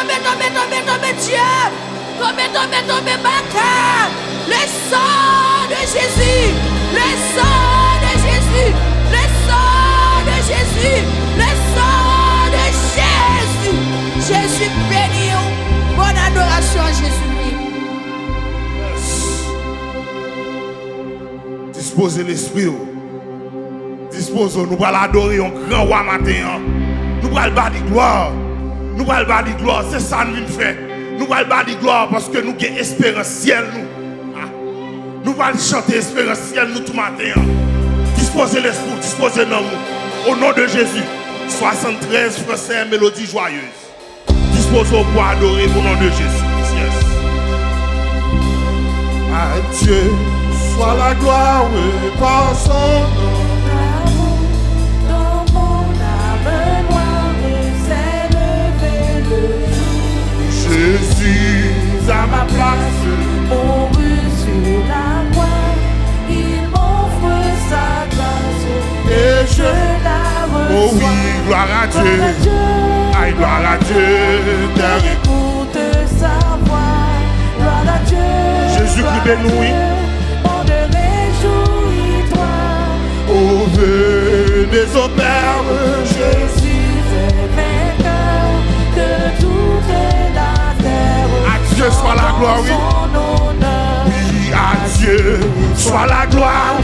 Dieu. Tombez, Baka. Le sang de Jésus. Le sang de Jésus. Le sang de Jésus. Le sang de Jésus. Jésus béni. Bonne adoration à Jésus. Disposez l'esprit. Disposons, nous allons adorer un grand roi matin. Nous allons bâtir gloire. Nous allons bâtir gloire. C'est ça que nous faisons. Nous allons bâtir gloire parce que nous avons espérance ciel. Nous allons chanter espérance ciel nous tout matin. Disposez l'esprit, disposez l'amour. Au nom de Jésus. 73 français, mélodie joyeuse. Disposons pour adorer au nom de Jésus. Yes. À Dieu soit la gloire par son nom. Jésus à ma place, mourut sur la croix, il m'offre sa grâce et je la reçois. Oh oui, gloire à Dieu, aïe, gloire à Dieu, écoute sa voix, gloire à Dieu. Jésus-Christ béni, on te réjouis-toi. Oh, venez au Père, Jésus est vainqueur de toute la terre. À Dieu soit la gloire, oui. Oui, à Dieu soit la gloire,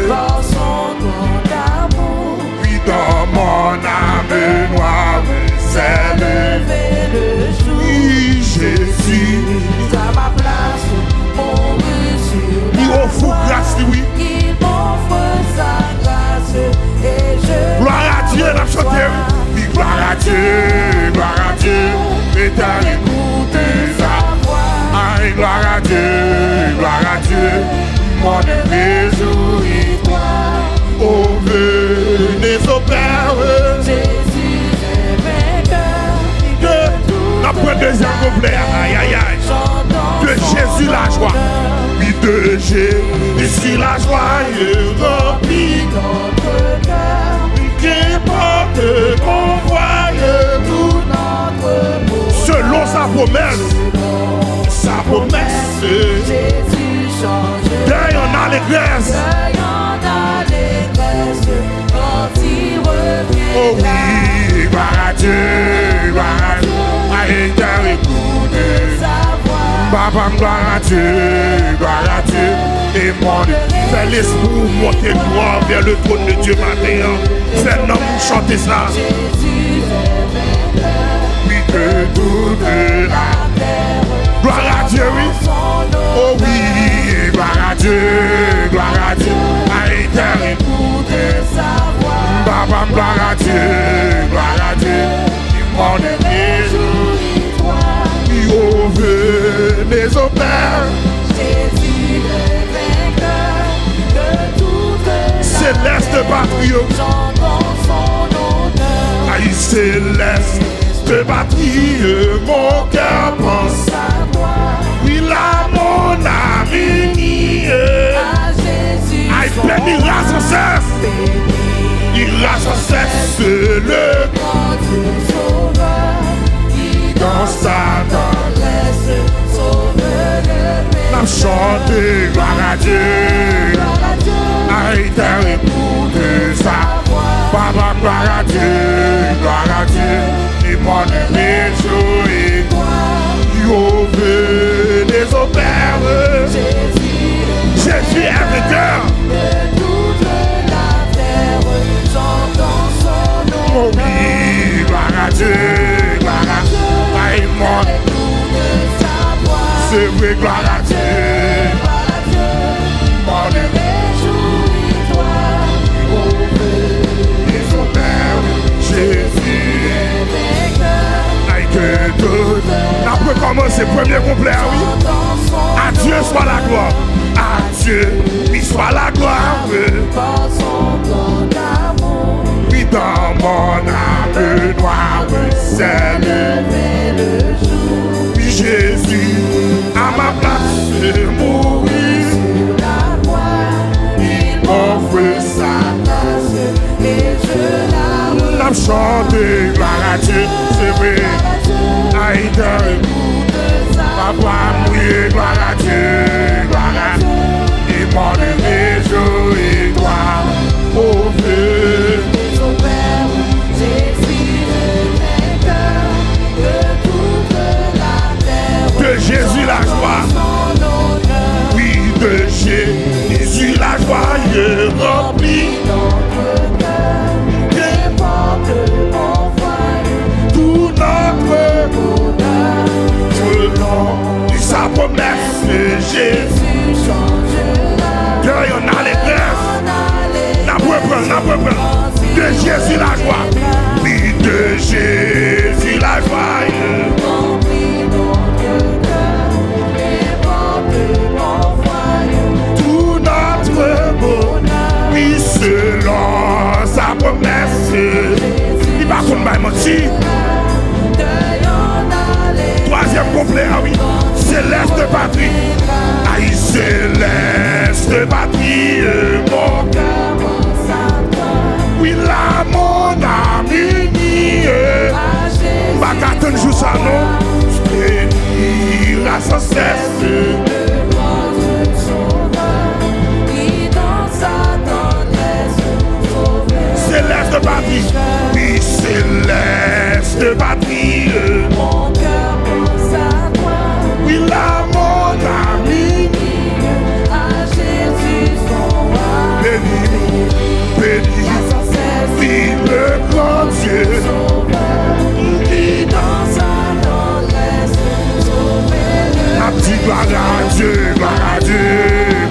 Par son nom d'amour, oui, dans mon âme noire, c'est levé le jour. oui, Jésus, À ma place, mourut sur il la offre croix. grâce, oui. Il m'offre sa grâce et je Gloire à Dieu, la chanter, oui, gloire à Dieu, éternel, écoutez ça. Aïe, gloire à Dieu, mon réjouis-toi. Oh, venez au Père, Jésus est vainqueur de la première deuxième couplet, aïe, aïe, aïe, de Jésus la joie, oui, de Jésus la joie, remplit notre cœur, qu'importe qu'on voie tout notre beau. selon sa promesse, Jésus change. deuil en allégresse. Ayant l'allégresse quand il revient. Oh oui, gloire à Dieu, aïe, écoutez. Papa, gloire à Dieu, et mon Dieu, fais l'esprit monter gloire vers le trône de Dieu matin. Fais nous chanter ça. Oui, que toute la gloire à Dieu, oui. Oh oui, gloire à Dieu, aïe, Papa, gloire à Dieu, et mon Dieu, oh, venez au Père. Jésus est vainqueur de toute la Céleste patrie, chantons son honneur. aïe, céleste patrie, mon cœur pense. Sa gloire Oui, là, mon ami, à Jésus. aïe, bénira sans cesse, il a sans cesse le Grand Dieu sauveur, qui dans sa tendresse sauve le n'a péché. chanté, gloire à Dieu, Gloire à Dieu, aïe, terre, écoute ça. Papa, gloire à Dieu, et mon réjouis. Oh, venez au Père, Jésus est vainqueur. de toute la terre, chantons son nom. Oh oui, gloire à Dieu, aïe, mon Écoute sa voix, c'est vrai, gloire à Dieu, gloire à Dieu, mon réjouis-toi. et son Père, Jésus, Vainqueur, aïe, que tout. Après commencer, premier couplet, oui. chantons son À Dieu soit la gloire, à Dieu, il soit la gloire, par son plan d'amour. oui, dans mon âme noire, c'est Levé le jour, oui, Jésus, à ma place, mourir, sur la croix, il offre sa grâce et je la l'a chanté, gloire à Dieu, c'est vrai, Aïe, papa, oui, gloire à Dieu, gloire à Dieu. Et mon réseau et toi, au feu. Son Père, Jésus le vainqueur, que toute la terre De Jésus la joie, son honneur. oui, de Jésus la joie remplit Notre cœur, qu'importe mon foyer, tout notre bonheur, selon sa promesse de Jésus. Jésus changera. Dieu, on a les grèves. On a les N'a pas peur. De Jésus la joie, oui, de Jésus la joie. remplis notre cœur, qu'importe mon foyer, Tout notre bonheur, oui, selon sa promesse. Il va qu'on m'a menti. Troisième couplet, ah oui, céleste patrie. Aïe, céleste patrie, mon cœur. Oui, là, mon ami, pas qu'à jour ça, non. Je bénira sans cesse. Céleste patrie, oui, céleste patrie. Mon cœur pense à toi, Oui, là, mon ami, à Jésus son roi. bénis-nous, bénis, Sans cesse, oui, le grand Dieu. qui dans sa tendresse, sauvez-le. Ma petite gloire à Dieu, gloire à Dieu,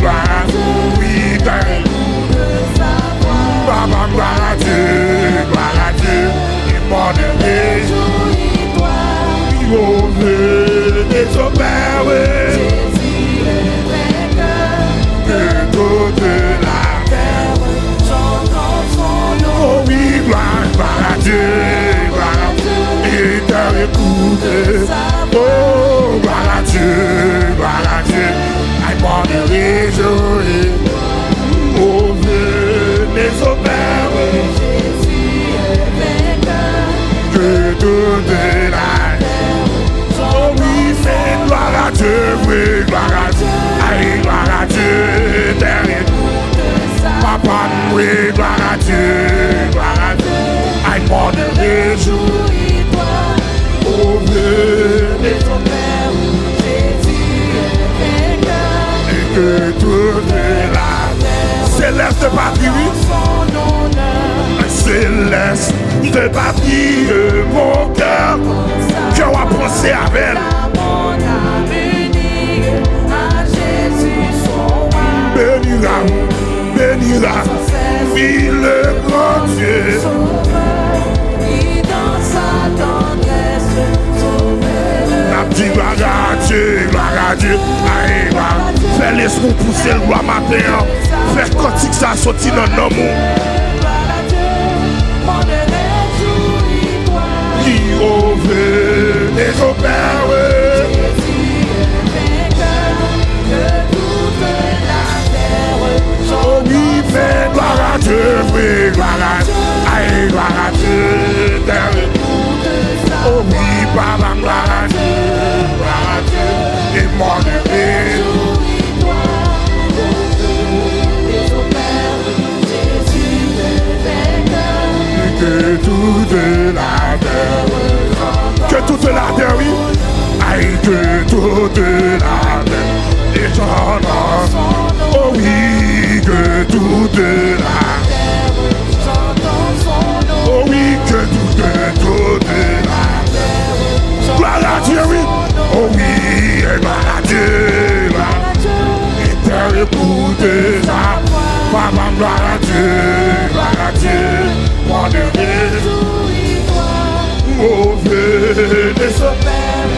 gloire à Dieu. Oui, ben, Baba, gloire à Dieu, et mon aimé, Réjouis-toi, oui, au vœu des opères, Jésus est vainqueur, de toute la terre, chantons son nom. oh oui, gloire à Dieu, et t'as écouté, oh, gloire à Dieu, I want to réjouir, au vœu des opères, Jésus est vainqueur, de toute la oh oui, c'est gloire à Dieu, oui, gloire à Dieu, aïe, gloire à Dieu, derrière papa, oui, gloire à Dieu, I want to réjouir, réjouis-toi, au vœu des ton Père, Jésus est vainqueur, et que toute la céleste patrie, son honneur, céleste patrie, mon cœur, a pensé avec elle, à mon âme unie, à Jésus son roi, bénira, oui, le grand Dieu. Sauveur, qui dans sa tendresse, sauvez-le. La petite gloire à Dieu, aïe, gloire. Fais l'esprit pousser le roi matin, fais cantique ça sorti dans nos mots. Qui au vœu des opères, oh oui, fais gloire à Dieu, oui, gloire à Dieu, aïe, gloire à Dieu, derrière. Oh oui, papa, gloire à Dieu, et mon Dieu. Que toute la terre, que toute la terre, oui, aïe, que toute la terre, et j'en oh oui, que toute la terre, oh oui, que toute la terre, gloire à Dieu, oui, oh oui, et gloire à Dieu, et terre écoute ça, papa, gloire à Dieu, mon Dieu, au vœu des opères,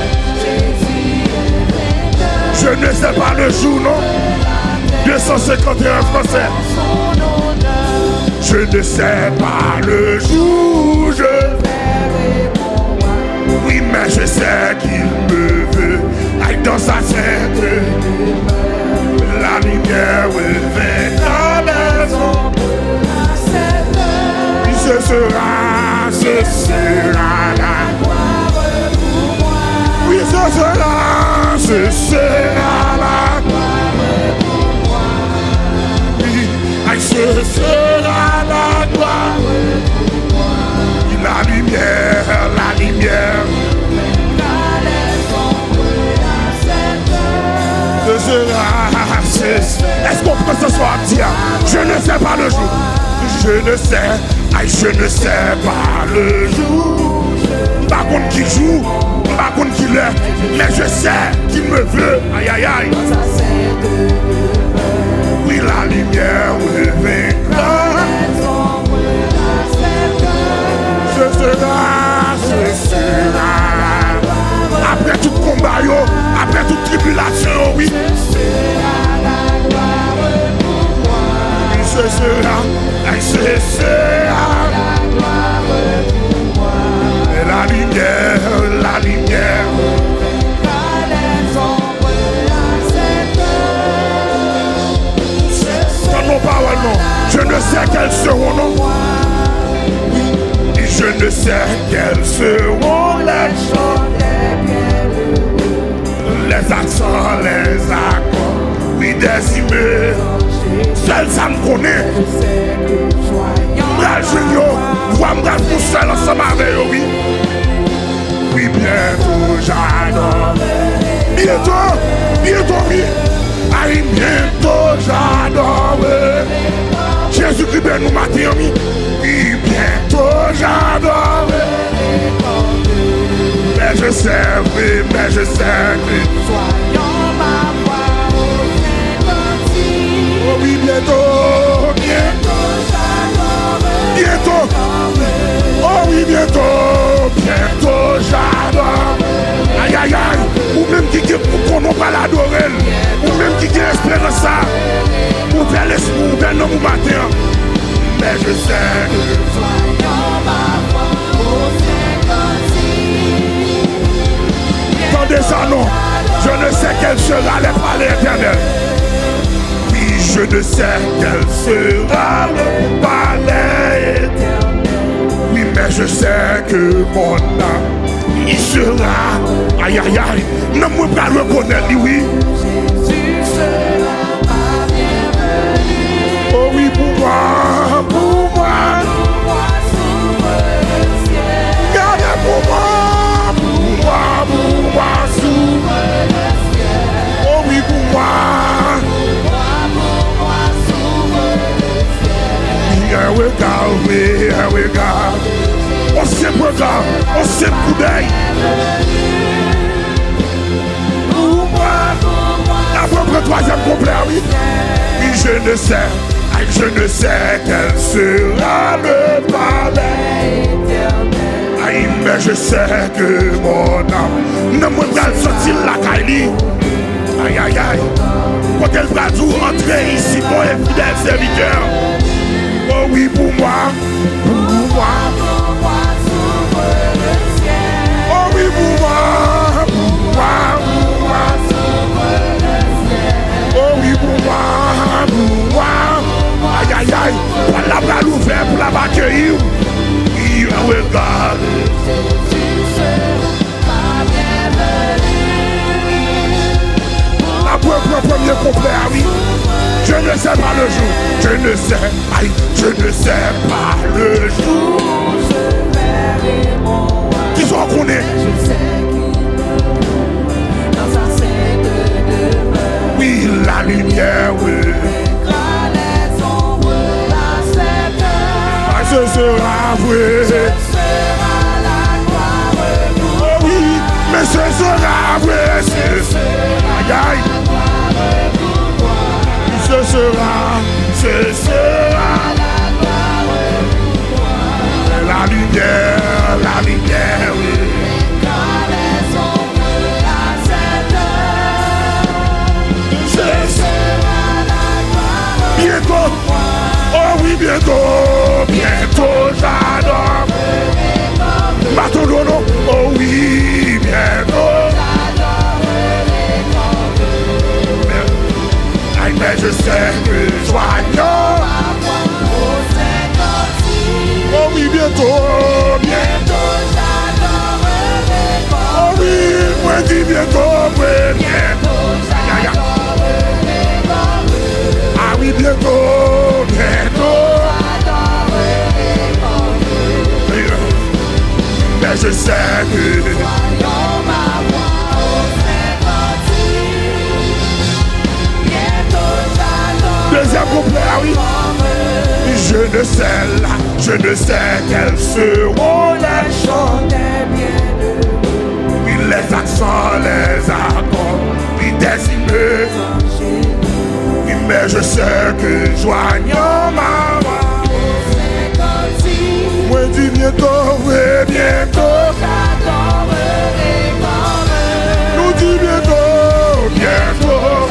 je ne sais pas le jour, non, 251 français, je ne sais pas le jour, oui, mais je sais qu'il me veut, aille dans sa tête, la lumière revient dans la maison. Ce sera la gloire pour moi. ce sera la gloire. Oui, aïe, ce sera la gloire. La lumière, la lumière. Ce sera, est-ce qu'on peut ce soir dire, je ne sais pas le jour, je ne sais, aïe, je ne sais pas le jour. Par contre qui joue, par contre qui l'est, mais je sais qu'il me veut, aïe aïe aïe. Oui, la lumière me vaincra. Ce sera. Après tout combat, après toute tribulation, oui. Oui, ce sera, et ce sera. Et la lumière, la lumière. Dans nos paroles, non. Je ne sais quelles seront, non. Je ne sais quelles seront les choses, les accents, les accords, oui, des immeubles. Seul ça me connaît. Moi, je vois me tout seul ensemble avec eux, oui. Oui, bientôt j'adore. Bientôt, bientôt, oui. Aïe, bientôt j'adore. Jésus-Christ, ben nous matin, oui. Oui, bientôt j'adore. Mais je sais, oui, mais je sais, oui. Soyons ma voix au Oh oui, bientôt, bientôt. Bientôt. Oh oui, bientôt, bientôt j'adore. Aïe, aïe, aïe. Ou même qui pour qu'on n'a pas l'adorer. Ou même qui espère ça. Ou bien l'esprit, ou bien l'homme ou matin. Mais je sais que Soyons ma voix au attendez ça, non. Je ne sais quelle sera les palais éternels. Oui, je ne sais quel sera le palais éternel. Oui, mais je sais que mon âme, il sera. Aïe, aïe, aïe. Non, moi, pas le reconnaître, oui. Jésus sera ma bienvenue. Oh oui, pour moi, pour moi. S'ouvre le ciel. Gardez pour moi, pour moi, pour moi, s'ouvre Le ciel. Oh oui, pour moi. S'ouvre le ciel. Here we go, here we go. On s'aime regarde, on s'aime coup d'œil. La propre troisième complet, oui. Oui, je ne sais, aïe, je ne sais quel sera le palais. Aïe, mais je sais que mon âme ne me va sortir la caille. Aïe, aïe, aïe. Quand elle va tout entrer ici, mon fidèle serviteur. Oh oui, pour moi, pour moi. Oh oui, pour moi, pour moi, pour moi. Oh oui, pour moi. Aïe, aïe, aïe. Pour la balle ouverte, pour la accueillir. Oui, regarde. La premier complet, oui. Je ne sais pas le jour. Je ne sais, aïe, je ne sais pas le jour. Qui sont qu'on est? Oui, la lumière, oui. Ah, ce sera vrai. Oh oui, mais ce sera vrai. Aïe, aïe. Ce sera la lumière, oui. Bientôt, oh oui, bientôt j'adore. Batodono, oh oui, bientôt. Mais je sais que joignons. Oh oui, bientôt. Oh oui, moi dis bientôt, je sais que Voyons ma voix au Saint-Baptiste. Bientôt j'adore. deuxième couplet, ah oui. Je ne sais quels seront les chants. Oui, les accents, les accords, oui, des hymnes. Oui, mais je sais que joignant ma voix. Moi dis bientôt, oui, bientôt. Nous dis bientôt, bientôt.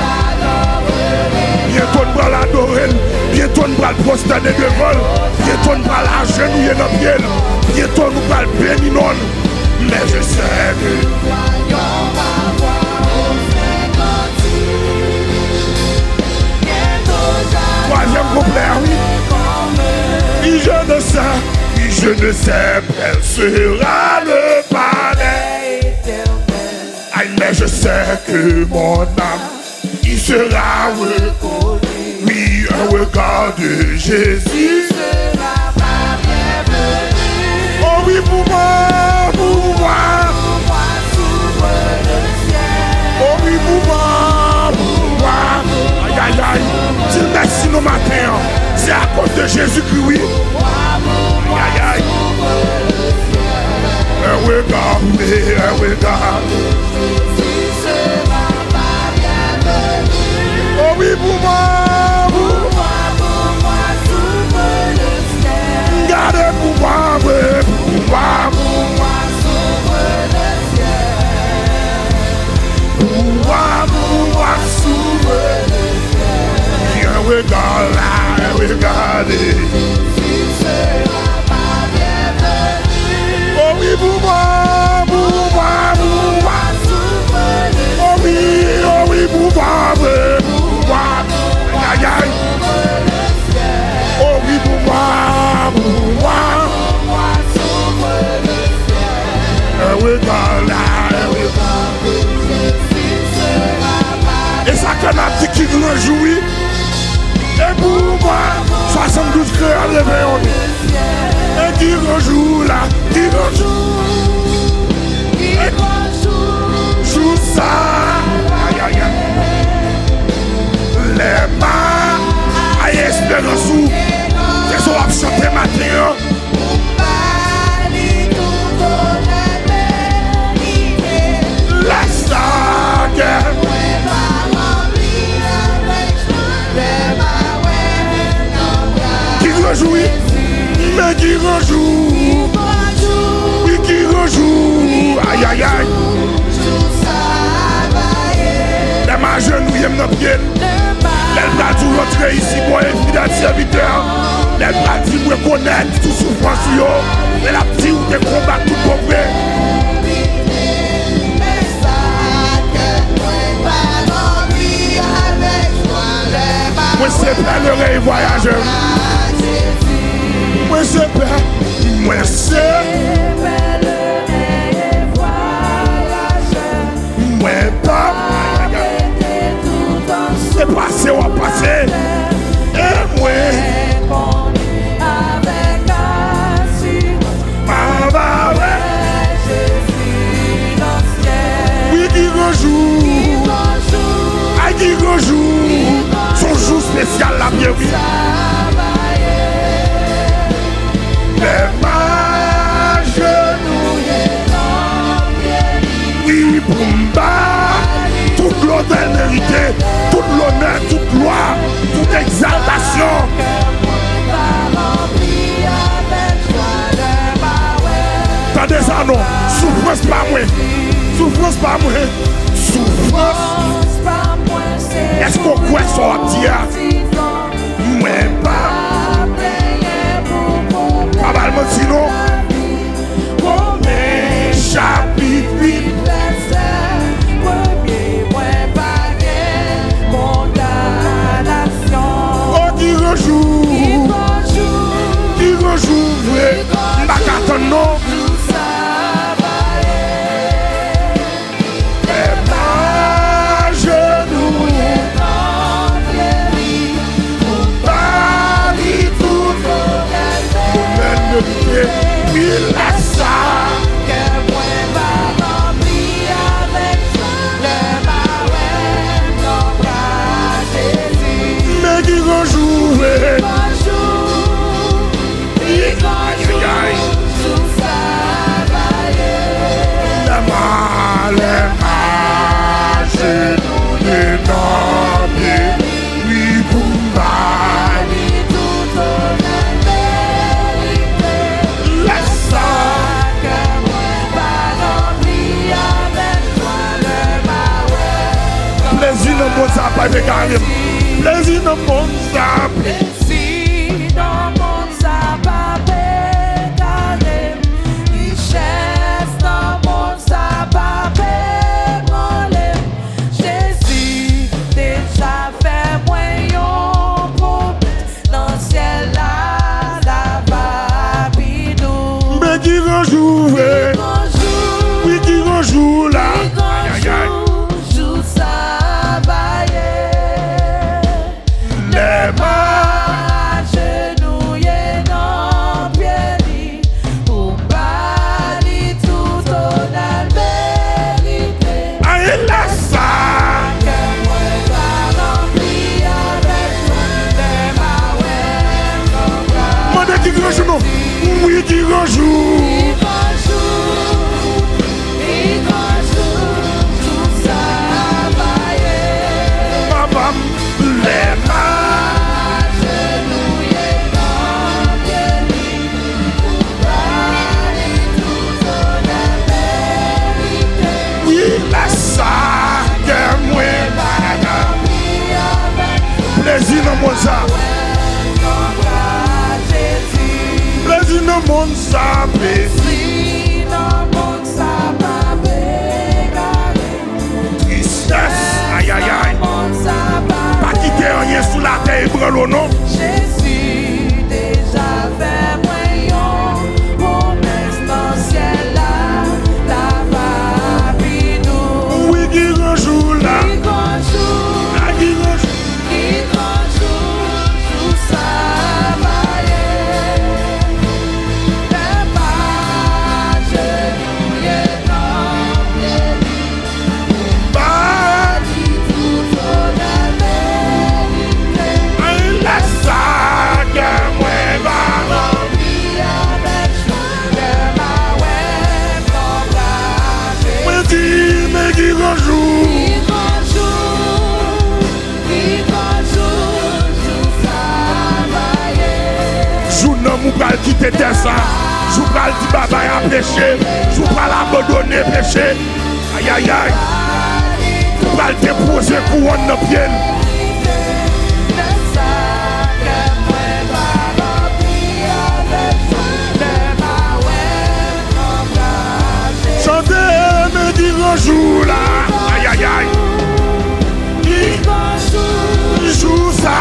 Bientôt nous allons l'adorer. Bientôt nous allons le prosterner devant. Bientôt nous allons agenouiller dans le pied. Bientôt nous allons le bénir non. Mais je sais que troisième couplet, oui. Oui, je ne sais, oui, je ne sais quel sera le palais. Aïe, mais je sais que mon âme, il sera reconnu. Oui, un regard de Jésus. Oh oui, pour moi, pour moi. Oh oui, pour moi, pour moi. Aïe, aïe, aïe. Dis merci nos matins. C'est à cause de Jésus-Christ, oui. Aïe, aïe, aïe. Un regard, oui, un regard. Oh oui, pour moi. Gardez pour moi, oui, pour moi. Pour moi, s'ouvre. Un regard là, un regardez. Oh oui, pour moi, pour moi, pour moi. Oh oui, pour moi, pour moi. Aïe, aïe. Oh oui, pour moi, pour moi. Un regard là, un regard. Et ça qu'on a dit qui nous réjouit. Et pour moi, 72 créoles réveillons. Et qui rejoue là, qui rejoue. Et joue ça. Aïe, aïe, aïe. Les mains, aïe, espérance où. C'est ça qu'on a chanté matin. Laisse la guerre. Qui rejoue, mais qui rejoue. Oui, qui rejoue. Aïe, aïe, aïe. Les mains genouillées dans le pied. Les bras tout rentrer ici pour un fidèle serviteur. Les bras qui me reconnaissent tout souffrance sur eux. Et la petite où te combat tout pauvre. Moi c'est pas l'oreille voyageur. Moi c'est pas. Moi c'est. Moi pas. C'est passé ou à passer. Et moi. Oui qui rejoue. Aïe qui rejoue. Son jour spécial la bien oui. Les mains genouillées. Oui pour me toute l'honneur mérité, toute l'honneur, toute gloire, toute exaltation. Tendez ça non, souffrance pas moi. Souffrance pas moi. Souffrance. Est-ce qu'on croit sortir? Moi pas. Pas mal sinon. Romains chapitre 8. Oh qui rejoue. Qui rejoue vrai. M'attend non. Yeah. les agenouillés dans pied, oui pour Bali tout honneur mérité. laisse ça. Que moi pas rempli avec toi de ma ouais. Plaisir dans le monde, ça pas fait carrément. Plaisir dans le monde, ça Si dans le monde ça pas pécaré, richesse dans le monde ça pas pémolé. Jésus déjà fait moyen promesse dans le ciel là, la babidou. mais qui rejoue, Bonjour, oui qui rejoue là. Aïe aïe aïe. joue ça vaillé. Les mains agenouillées dans pied pour bali tout honneur mérité. aïe laisse ça. Que moi pas rempli avec toi de ma ouais. Mande qui rejoue, non. Oui qui rejoue. Il conjoue, tout ça vaillé. Papa, les mains. Agenouillés dans pied pour bali tout honneur mérité. Oui, laisse ça. Que moi, plaisir dans le monde, ça. Plaisir dans le monde, ça plaisir. Tristesse, aïe aïe aïe. Pas quitter rien sous la terre et prendre non. Jésus déjà fait moyen, promesse dans le ciel là, la babidou. Oui, qui rejoue là. Il conjoue, Ah, qui rejoue. tout ça vaillé. Les mains agenouillées dans pied, Bah, tout honneur mérité. aïe, laisse ça. Que moi, va. Oui, mais qui rejoue. Jou nan mou pral quitter terre ça. Jou pral di baba a péché. Jou pral abandonner péché. Aïe aïe aïe. Jou pral déposer couronne dans pied. Chantez, mais qui rejoue là. Aïe aïe aïe. Qui joue ça.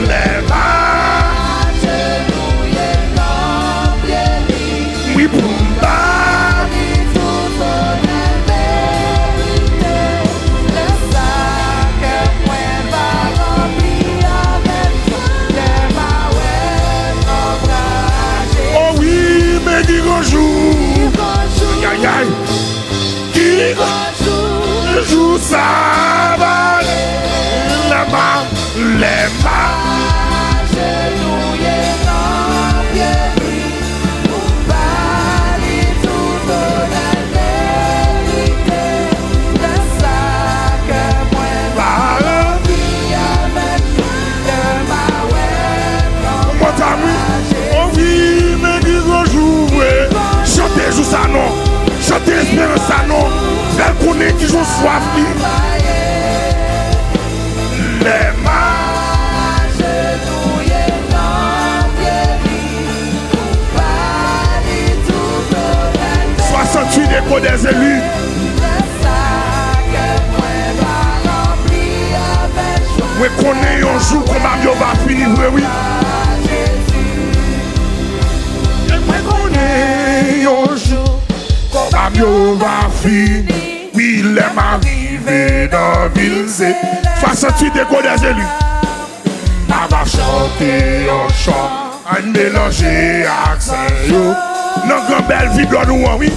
Les mains. Oui, pour m'battre. Oh oui, mais qui rejoue. Aïe aïe aïe. Qui joue ça. Va. Les mains. Les mains. Oh oui, mais qui rejoue. Chantez, joue ça non. Chantez, espérance ça non. Fais connaître qui joue soif. Les mains. 68 échos des élus. Oui, qu'on ait un jour qu'on va finir, oui, oui. Et moi, qu'on ait un jour qu'on va finir. Oui, il est arrivé dans la ville. 68 échos des élus. Ma va chanter un chant, un mélanger accent, yo. Non, grand belle vie, doit nous, oui.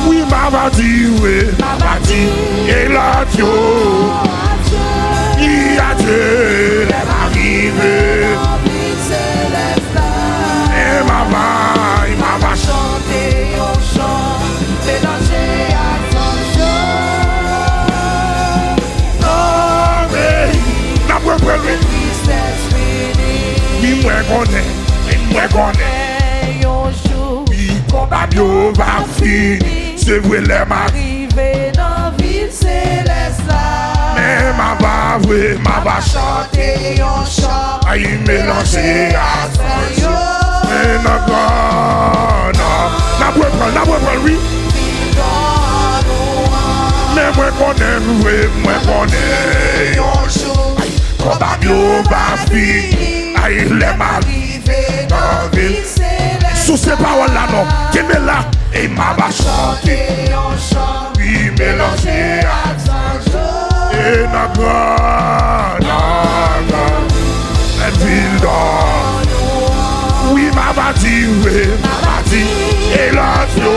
Oui, ma va dire, oui, ma va dire, et là, Dieu, il a Dieu, elle est arrivée. Mais un jour, combat bio va finir. C'est vrai, les maris. arrivé dans la ville céleste là. Mais ma va vrai, ma va chanter un chant. aïe mélanger à son mais non, n'a pas oui. Mais moi connais, oui, moi connais. Combat bio va finir. Aïe, les maris dans la ville. Sous ces paroles-là, non, qui me là, et m'a va chanter. Oui, mélanger à et la grande, la ville d'or. Oui, m'a bâti, oui, m'a bâti, et l'autre,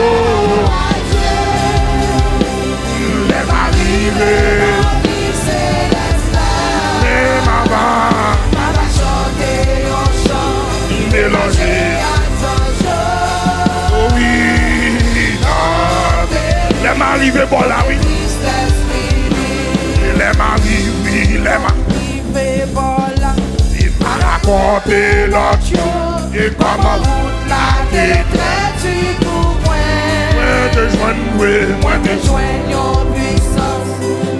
les m'arriver, et m'a va chanter un chant. mélanger. Oh oui, non, les m'arriver, bon là, oui. Les maris, oui, les maris. Il m'a raconté l'autre et comment La détraite du coup, moi te joindre, oui, moi te joignons puissance,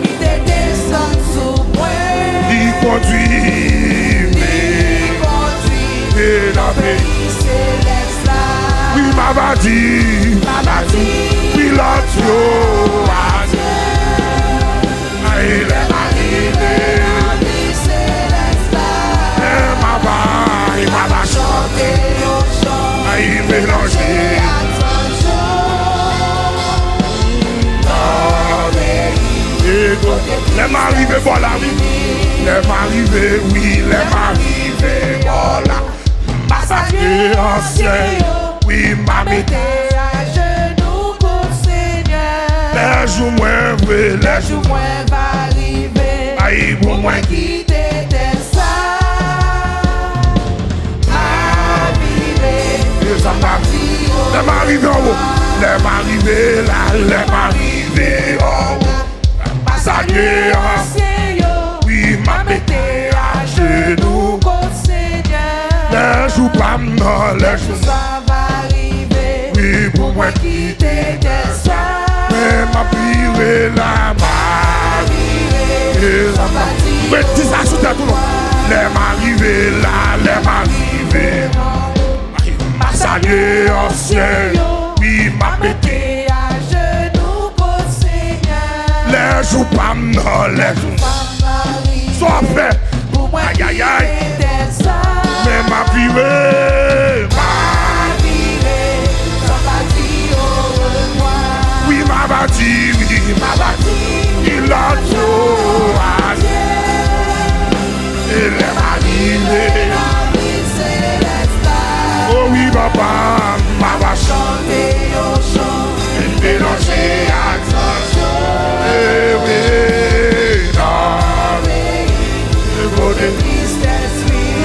qui te descend sous moi. il conduit, mais dans le pays céleste là. oui, m'a bâti, oui, l'autre, il est arrivé, il m'a chanté, il mélangé. Les m'arriver, voilà, oui. Les m'arriver, oui, les m'arriver, voilà. Massacré ancien, oui, m'a mis. à genoux pour Seigneur. Les jours moins vrai, les jours Moins va arriver. aïe, pour moi qui. Qui t'était ça? Arrivé. Ça m'a les m'arriver en haut, les m'arriver là, les m'arriver en haut. Massacré ancien, oui, m'a mis à genoux. Les jours pas non, les jours. Ça va arriver. Oui, pour moi Qui t'était ça? mais ma prière là-bas. Oui, dis ça sous tête tout le monde. Les m'arriver là, les m'arriver. Massacré ancien, oui, m'a pété. à genoux pour Seigneur. Les jours pas non, les jours. Soit fait, aïe aïe aïe. Mais ma prière, oui, m'a bâti, oui, m'a bâti. Il a tout à et les m'arriver. Oh oui, papa, m'a va chanter, et mélanger à eh oui, non,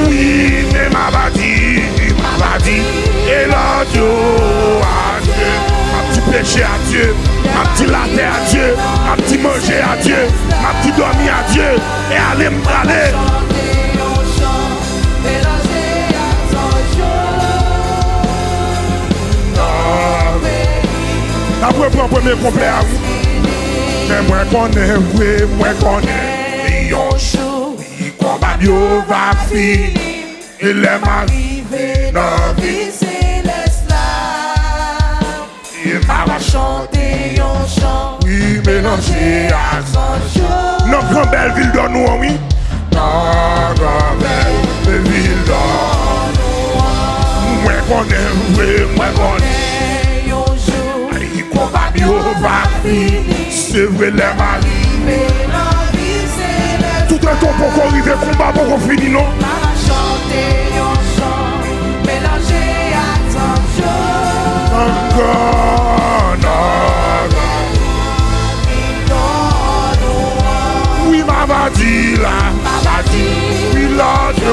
oui, mais m'a bâti, et l'autre à Dieu, ma petit péché à Dieu, ma petit latte à Dieu, ma petit manger à Dieu, ma petit dormir à Dieu, et aller m'aller. Après pour le premier complet, mais moi connais, oui, moi connais, yon chou, il combat bio va finir, et les m'arriver dans la vie, il m'a chanter un chant, oui, mélangé à son notre grande belle ville de nous, oui, notre grande belle ville de nous, moi connais, oui, moi connais. Combat bio va finir, c'est vrai les maris. Tout est temps pour qu'on arrive, combat pour qu'on finisse, non? Chanter un chant, mélanger à Encore, non. Oui, ma bâti là, oui, l'autre.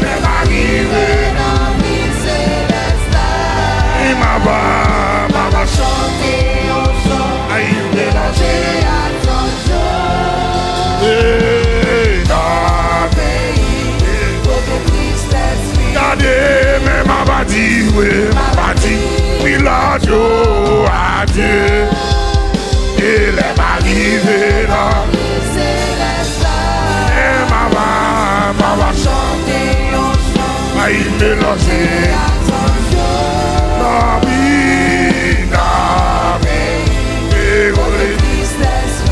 Les maris. Mama chanter au chant, aïe mélanger à ton jour. Aïe mélangé.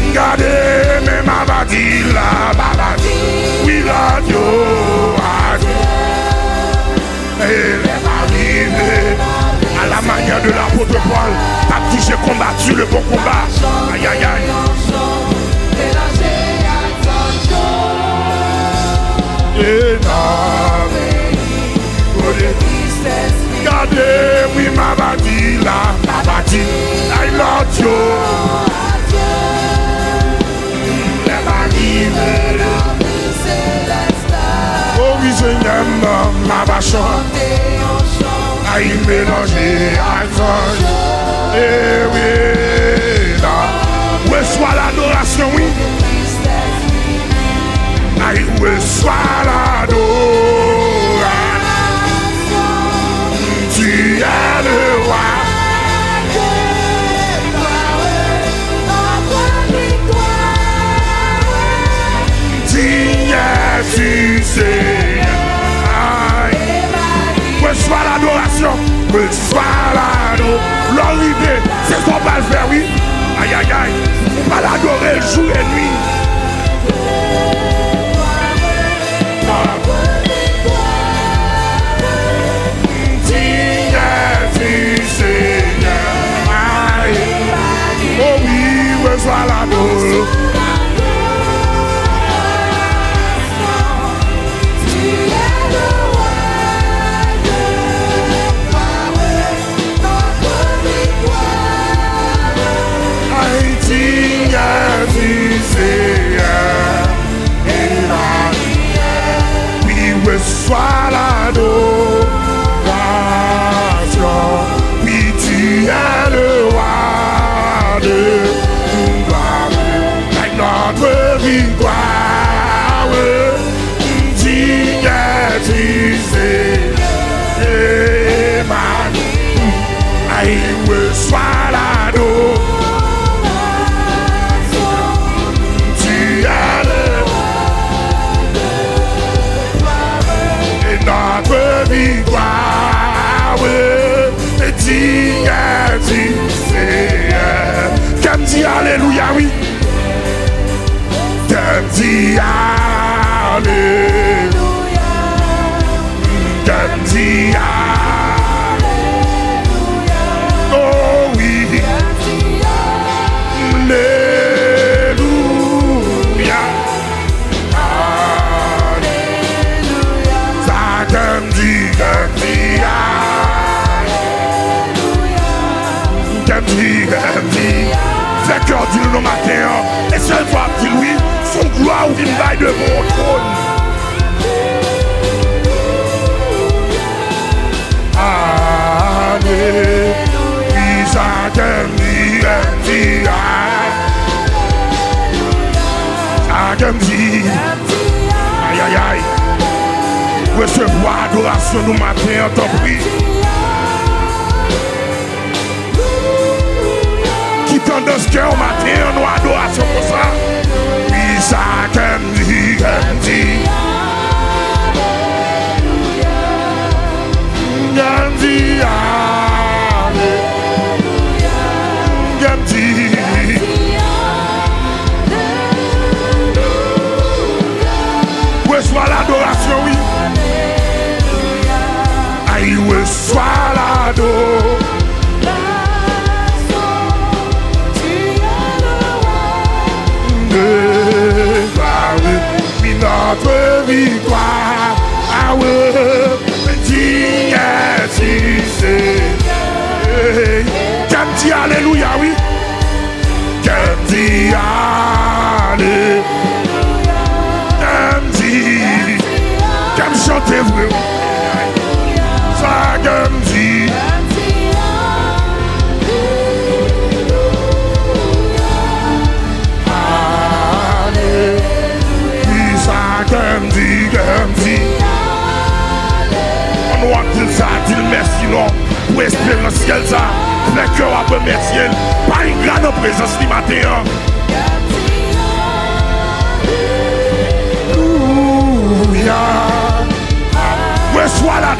Regardez, mais ma badi la babadi. Oui, la Dieu, elle est arrivée à la manière de l'apôtre Paul. T'as dit j'ai combattu le bon combat. Aïe aïe aïe. Regardez, oui, ma badi la babadi. I love you. Oh oui, je n'aime ma bachon. Aïe mélangé, aïe. Eh oui, là. Où soit l'adoration, oui. Aïe, où soit l'adoration. Tu es le roi. Tu sais, que soit l'adoration, que soit l'adoration, l'orité, c'est ce qu'on va le faire, oui. Aïe aïe aïe, on va l'adorer jour et nuit. Oh oui, que soit l'adoration. Soit l'adoration, oui tu es le roi de gloire, notre victoire, digne tu sais, Emmanuel, soit l'adoration, tu es le notre victoire, digne tu sais. Qu'elle dit alléluia, oui. Qu'elle dit alléluia. Qu'elle dit alléluia. Oh oui. Alléluia. Fais cœur dit le matin, et seul fois dit oui, son gloire ou une baille de mon trône. Alléluia. Chacun dit, aïe aïe aïe. Recevoir adoration nous matin, en t'en prie. Qui t'en dans ce cœur au matin, nous adoration pour ça. Oui, chacun dit, reçois l'adoration, oui. Aïe, reçois l'adoration. Notre victoire, ah ouais, digne tu sais. Qu'elle dit alléluia, oui. Qu'elle dit alléluia. Qu'elle chante vrai. Ça qu'elle dit. Qu'elle dit. On doit dire ça, dire merci non. Pour espérer ciel ça. Le cœur a peu merci. Pas une grande présence du matin. Alléluia. Reçois la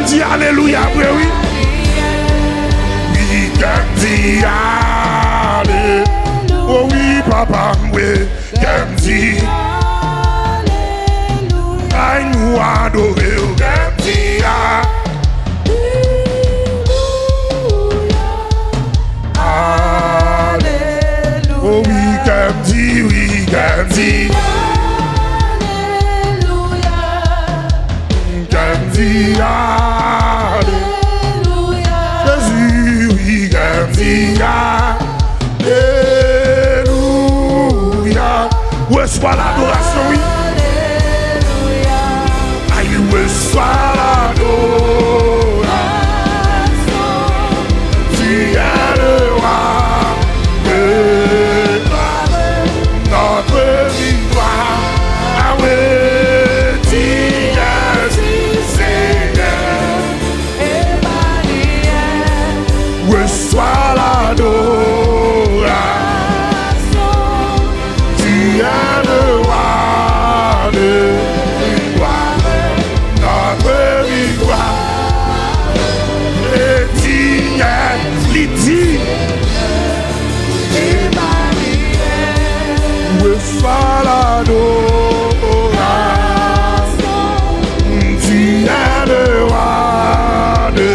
dit alléluia après, oui. Oui, qu'elle dit alléluia. Oh oui, papa, oui, qu'elle dit aïe, nous adorer, qu'elle dit alléluia. Oh oui, qu'elle dit, oui, qu'elle dit alléluia. Jésus, oui, qu'elle dit alléluia. Reçois l'adoration, oui. Aïe, reçois l'adoration. Tu es le roi de notre victoire. Ah oui, tu reçois l'adoration. Tu es le roi de victoire, notre victoire. Et tu es Lydie. Reçois l'adoration. Tu es le roi de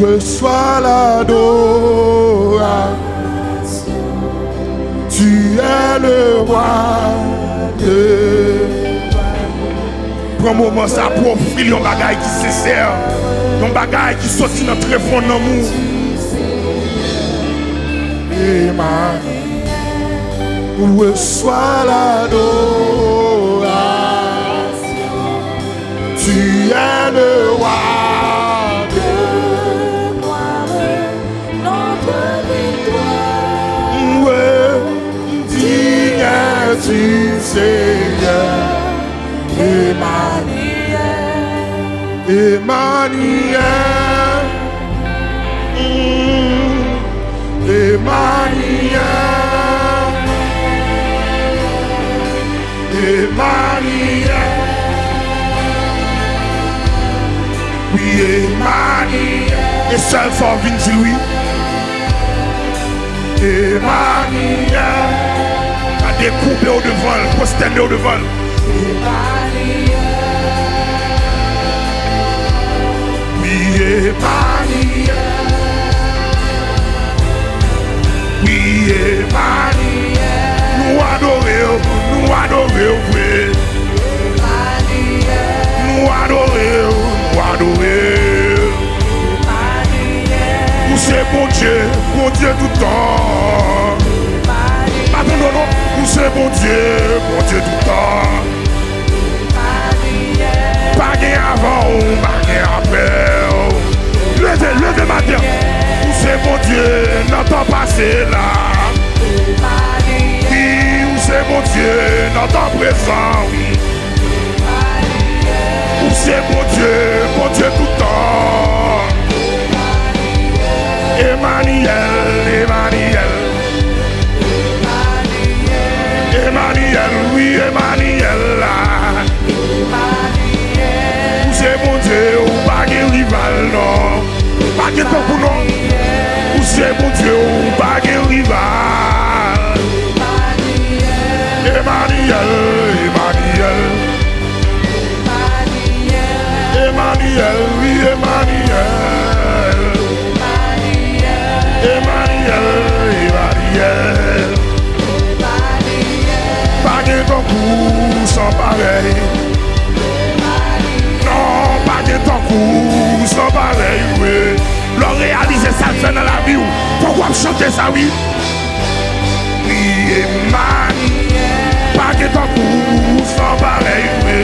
reçois l'adoration. Tu es le roi de. Prends un moment ça pour offrir un bagage qui se sert, un bagage qui sortit dans très fond d'amour. Reçois l'adoration. Tu es le roi. Tu Seigneur, Emmanuel, Emmanuel, Emmanuel, Emmanuel, oui Emmanuel, et seul fort Vinci Louis, Emmanuel. Découpé au devant, prosterné au devant. Oui, Emmanuel. Oui, Emmanuel. Nous adorons, oui. Nous adorons. Nous c'est bon Dieu tout le temps. Non, nous c'est bon Dieu tout le temps. Pas gain avant ou pas gain après. Levez ma terre. Nous c'est bon Dieu, dans temps passé là. Oui, nous c'est bon Dieu, dans temps présent, oui. Nous c'est bon Dieu tout le temps. Emmanuel, Emmanuel. Emmanuel, oui, Emmanuel, là. Où c'est mon Dieu, ou pas de rival, non. Pas de temps pour non. Où c'est mon Dieu, ou pas de rival. Emmanuel, Emmanuel. Emmanuel, oui, Emmanuel. Emmanuel, Emmanuel. Pas de temps pour sans pareil. Non, pas de temps pour sans pareil, oui. L'on réalise ça fait dans la vie. Pourquoi chanter ça, oui? Oui, Emmanuel. Pas de temps pour sans pareil, oui.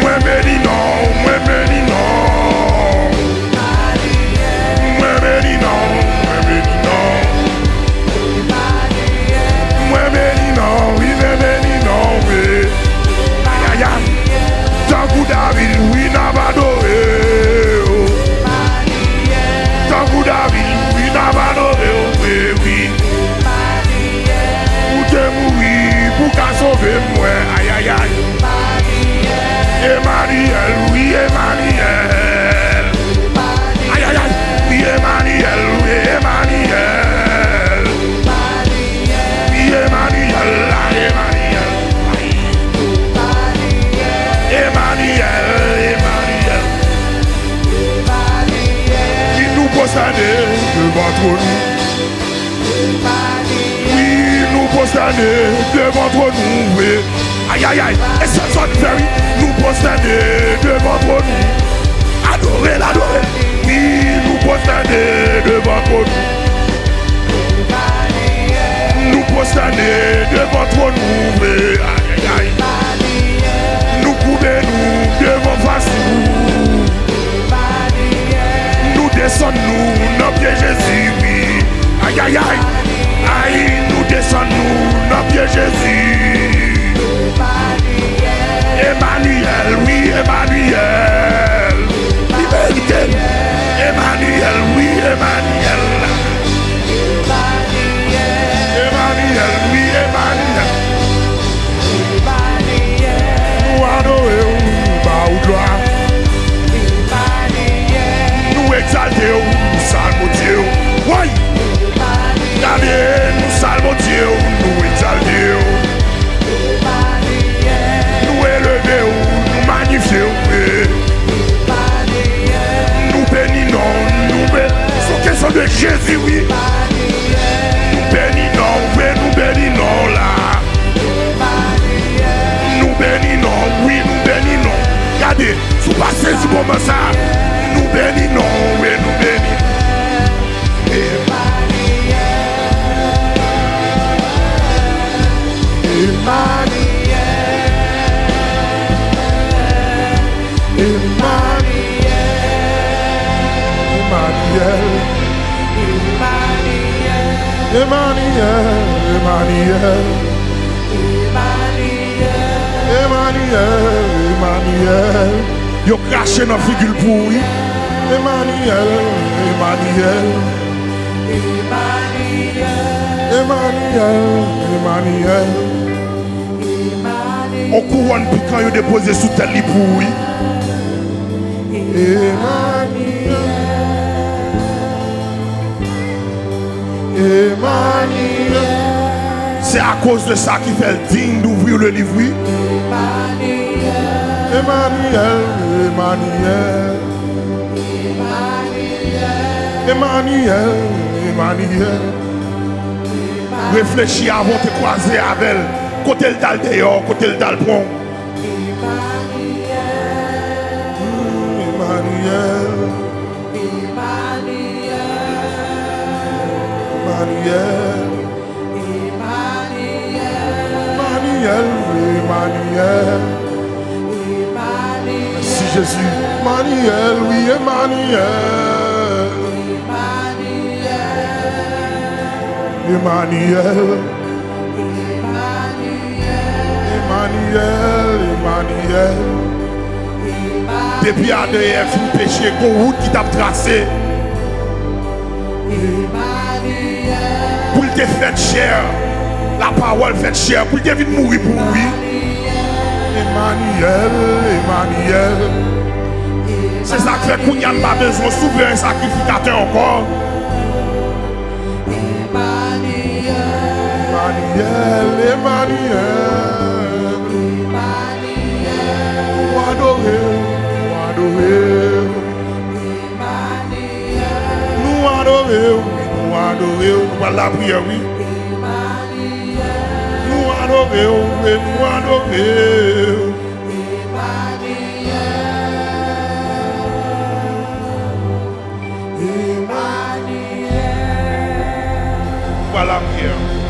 Moi, me dis non, moi, me dis non. Moi, me dis non, moi, me dis non. Moi, me dis non, oui, me dis non, oui. Aïe, aïe, tant que David, oui, n'a pas adoré. Emmanuel, oui, Emmanuel. Aïe, aïe, aïe. Oui, Emmanuel, oui, Emmanuel. Oui, Emmanuel, là, Emmanuel. Emmanuel, Emmanuel. Qui nous possède devant nous. Oui, nous possède devant nous. Oui. Aïe, aïe, aïe. Et ça sonne very. Nous possède devant nous. Adorez, l'adorez. Oui, nous possède devant nous. Nous possède devant nous. Oui. Aïe, aïe, aïe. Nous couvons-nous devant face nous. Nous descendons dans pied Jésus, oui. Aïe, aïe, aïe. Aïe, nous descendons dans pied Jésus. Emmanuel, oui, Emmanuel. Liberté. Emmanuel, oui, Emmanuel. Emmanuel, oui, Emmanuel. Nous adorons, nous baou gloire. Nous exaltons, nous salmons Dieu. Oui. Regardez, nous salmons Dieu, nous exaltons. Nous élevons, nous magnifions. Nous bénissons, nous bénissons. C'est une question de Jésus, oui. Nous bénissons, oui, nous bénissons là. Nous bénissons, oui, nous bénissons. Regardez, sous passez du moment ça. Nous bénissons, oui, nous bénissons. Emmanuel, yo craché dans figure pourri. Emmanuel, Emmanuel, Emmanuel. On couronne puis quand yo déposé sous tête li pourri. Emmanuel. C'est à cause de ça qu'il fait digne d'ouvrir le livre. Emmanuel, Emmanuel. Emmanuel, Emmanuel. Réfléchis avant de te croiser avec elle. Côté le dalle dehors, côté le dalle pont. Emmanuel. Emmanuel. Emmanuel, Emmanuel. Merci Jésus. Emmanuel, oui, Emmanuel. Emmanuel. Emmanuel, Emmanuel. Depuis ADF, une péché, une route qui t'a tracé. Pour te faire cher, la parole fait cher, pour te venir mourir pour lui. Emmanuel, Emmanuel. C'est ça qui fait qu'on n'y a pas besoin de souverain sacrificateur encore. Emmanuel, Emmanuel. Nous adorons, nous adorons. Nous adorons, nous adorons. Voilà la prière, oui. Nous adorons, nous adorons. Voilà la prière.